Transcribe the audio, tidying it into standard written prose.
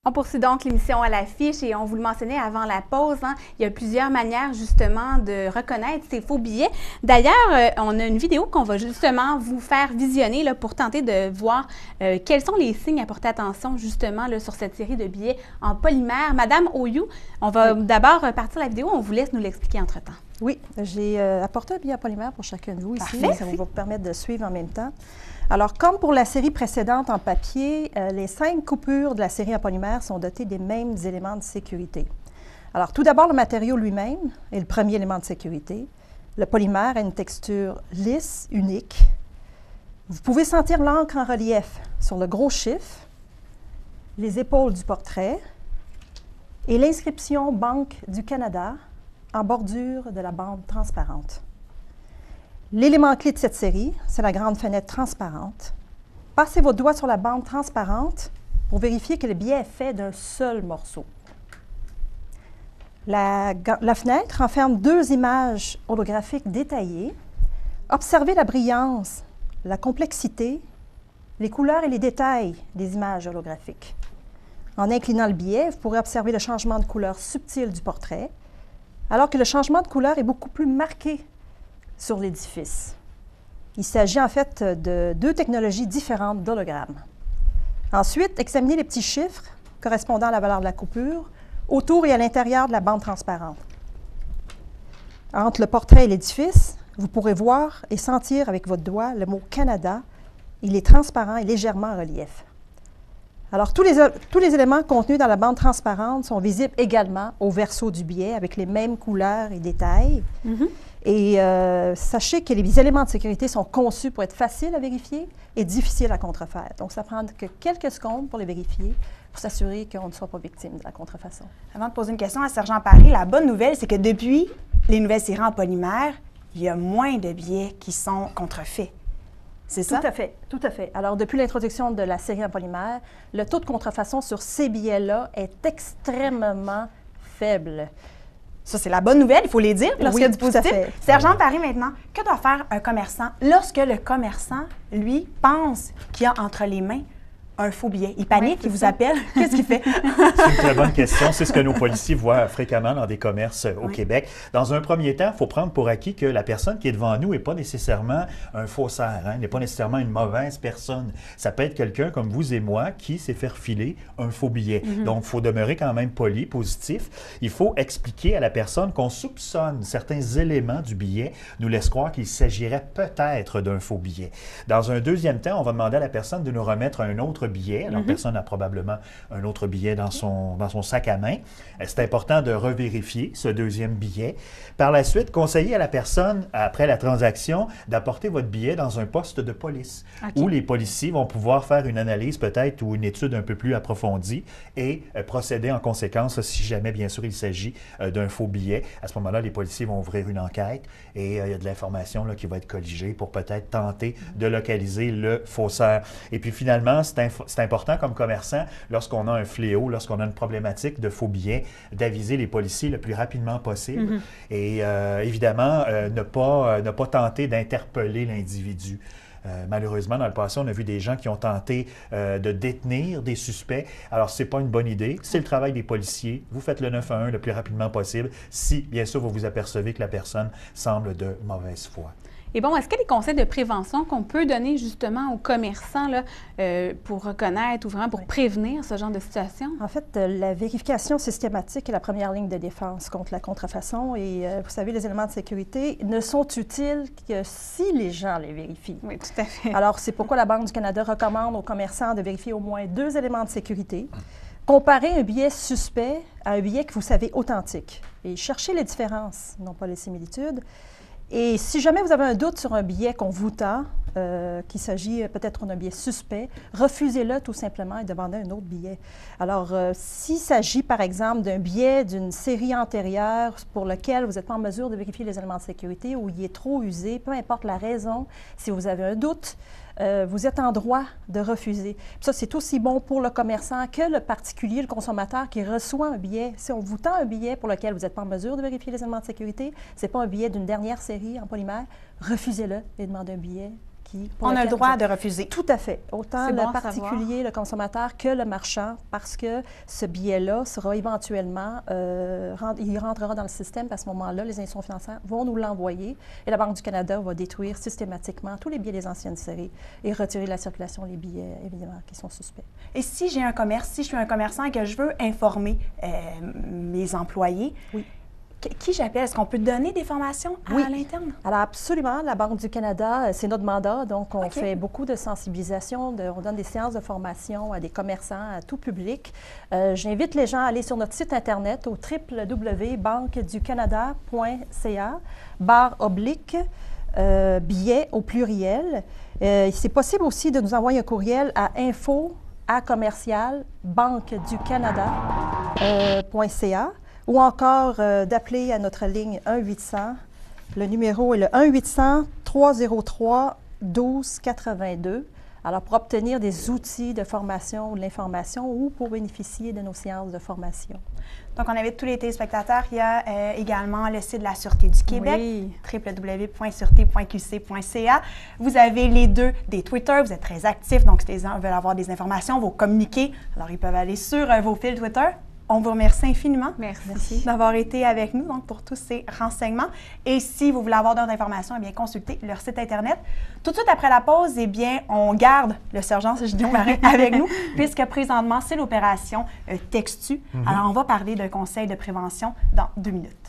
On poursuit donc l'émission à l'affiche et on vous le mentionnait avant la pause, il y a plusieurs manières justement de reconnaître ces faux billets. D'ailleurs, on a une vidéo qu'on va justement vous faire visionner là, pour tenter de voir quels sont les signes à porter attention justement là, sur cette série de billets en polymère. Madame Oyou, on va d'abord partir la vidéo, on vous laisse nous l'expliquer entre-temps. Oui, j'ai apporté un billet en polymère pour chacun de vous ici. Parfait. Ça va vous permettre de suivre en même temps. Alors, comme pour la série précédente en papier, les 5 coupures de la série en polymère sont dotées des mêmes éléments de sécurité. Alors, tout d'abord, le matériau lui-même est le premier élément de sécurité. Le polymère a une texture lisse, unique. Vous pouvez sentir l'encre en relief sur le gros chiffre, les épaules du portrait et l'inscription Banque du Canada en bordure de la bande transparente. L'élément clé de cette série, c'est la grande fenêtre transparente. Passez votre doigt sur la bande transparente pour vérifier que le billet est fait d'un seul morceau. La fenêtre renferme 2 images holographiques détaillées. Observez la brillance, la complexité, les couleurs et les détails des images holographiques. En inclinant le billet, vous pourrez observer le changement de couleur subtil du portrait, alors que le changement de couleur est beaucoup plus marqué sur l'édifice. Il s'agit en fait de 2 technologies différentes d'hologrammes. Ensuite, examinez les petits chiffres correspondant à la valeur de la coupure autour et à l'intérieur de la bande transparente. Entre le portrait et l'édifice, vous pourrez voir et sentir avec votre doigt le mot « Canada ». Il est transparent et légèrement en relief. Alors, tous les éléments contenus dans la bande transparente sont visibles également au verso du billet avec les mêmes couleurs et détails. Et sachez que les éléments de sécurité sont conçus pour être faciles à vérifier et difficiles à contrefaire. Donc, ça prend que quelques secondes pour les vérifier, pour s'assurer qu'on ne soit pas victime de la contrefaçon. Avant de poser une question à Sergent Paré, la bonne nouvelle, c'est que depuis les nouvelles séries en polymère, il y a moins de billets qui sont contrefaits. C'est ça? Tout à fait, tout à fait. Alors, depuis l'introduction de la série en polymère, le taux de contrefaçon sur ces billets-là est extrêmement faible. Ça, c'est la bonne nouvelle, il faut les dire lorsqu'il y a du positif. Sergent Paré, maintenant, que doit faire un commerçant lorsque le commerçant, lui, pense qu'il a entre les mains un faux billet? Il panique, il vous appelle. Qu'est-ce qu'il fait? C'est une très bonne question. C'est ce que nos policiers voient fréquemment dans des commerces au Québec. Dans un premier temps, il faut prendre pour acquis que la personne qui est devant nous n'est pas nécessairement un faussaire, n'est pas nécessairement une mauvaise personne. Ça peut être quelqu'un comme vous et moi qui s'est fait refiler un faux billet. Donc, il faut demeurer quand même poli, positif. Il faut expliquer à la personne qu'on soupçonne certains éléments du billet, nous laisse croire qu'il s'agirait peut-être d'un faux billet. Dans un deuxième temps, on va demander à la personne de nous remettre un autre billet. Alors, personne a probablement un autre billet dans son sac à main. C'est important de revérifier ce deuxième billet. Par la suite, conseiller à la personne, après la transaction, d'apporter votre billet dans un poste de police où les policiers vont pouvoir faire une analyse peut-être ou une étude un peu plus approfondie et procéder en conséquence si jamais, bien sûr, il s'agit d'un faux billet. À ce moment-là, les policiers vont ouvrir une enquête et il y a de l'information qui va être colligée pour peut-être tenter de localiser le faussaire. Et puis finalement, c'est important comme commerçant, lorsqu'on a un fléau, lorsqu'on a une problématique de faux billets, d'aviser les policiers le plus rapidement possible et évidemment, ne pas tenter d'interpeller l'individu. Malheureusement, dans le passé, on a vu des gens qui ont tenté de détenir des suspects. Alors, ce n'est pas une bonne idée. C'est le travail des policiers. Vous faites le 911 le plus rapidement possible si, bien sûr, vous vous apercevez que la personne semble de mauvaise foi. Et bon, est-ce qu'il y a des conseils de prévention qu'on peut donner justement aux commerçants là, pour reconnaître ou vraiment pour prévenir ce genre de situation? En fait, la vérification systématique est la première ligne de défense contre la contrefaçon. Et vous savez, les éléments de sécurité ne sont utiles que si les gens les vérifient. Oui, tout à fait. Alors, c'est pourquoi la Banque du Canada recommande aux commerçants de vérifier au moins 2 éléments de sécurité. Comparez un billet suspect à un billet que vous savez authentique. Et cherchez les différences, non pas les similitudes. Et si jamais vous avez un doute sur un billet qu'on vous tend, qu'il s'agit peut-être d'un billet suspect, refusez-le tout simplement et demandez un autre billet. Alors, s'il s'agit par exemple d'un billet d'une série antérieure pour lequel vous n'êtes pas en mesure de vérifier les éléments de sécurité ou il est trop usé, peu importe la raison, si vous avez un doute, vous êtes en droit de refuser. Puis ça, c'est aussi bon pour le commerçant que le particulier, le consommateur qui reçoit un billet. Si on vous tend un billet pour lequel vous n'êtes pas en mesure de vérifier les éléments de sécurité, ce n'est pas un billet d'une dernière série en polymère, refusez-le et demandez un billet puis on a le droit de refuser. Tout à fait. Autant le bon particulier, le consommateur, que le marchand, parce que ce billet-là sera éventuellement, il rentrera dans le système, puis à ce moment-là, les institutions financières vont nous l'envoyer et la Banque du Canada va détruire systématiquement tous les billets des anciennes séries et retirer de la circulation les billets, évidemment, qui sont suspects. Et si j'ai un commerce, si je suis un commerçant et que je veux informer mes employés, oui. Qui j'appelle? Est-ce qu'on peut donner des formations à l'interne? Alors absolument, la Banque du Canada, c'est notre mandat, donc on fait beaucoup de sensibilisation, on donne des séances de formation à des commerçants, à tout public. J'invite les gens à aller sur notre site Internet au www.banqueducanada.ca/billets au pluriel. C'est possible aussi de nous envoyer un courriel à info@banqueducanada.ca. ou encore d'appeler à notre ligne 1-800. Le numéro est le 1-800-303-1282. Alors, pour obtenir des outils de formation ou de l'information ou pour bénéficier de nos séances de formation. Donc, on invite tous les téléspectateurs. Il y a également le site de la Sûreté du Québec, www.sûreté.qc.ca. Vous avez les deux des Twitter. Vous êtes très actifs, donc si les gens veulent avoir des informations, vos communiqués, alors ils peuvent aller sur vos fils Twitter. On vous remercie infiniment d'avoir été avec nous donc, pour tous ces renseignements. Et si vous voulez avoir d'autres informations, eh bien, consultez leur site Internet. Tout de suite après la pause, eh bien, on garde le sergent Gideon Marin avec nous, puisque présentement, c'est l'opération Textu. Alors, on va parler d'un conseil de prévention dans 2 minutes.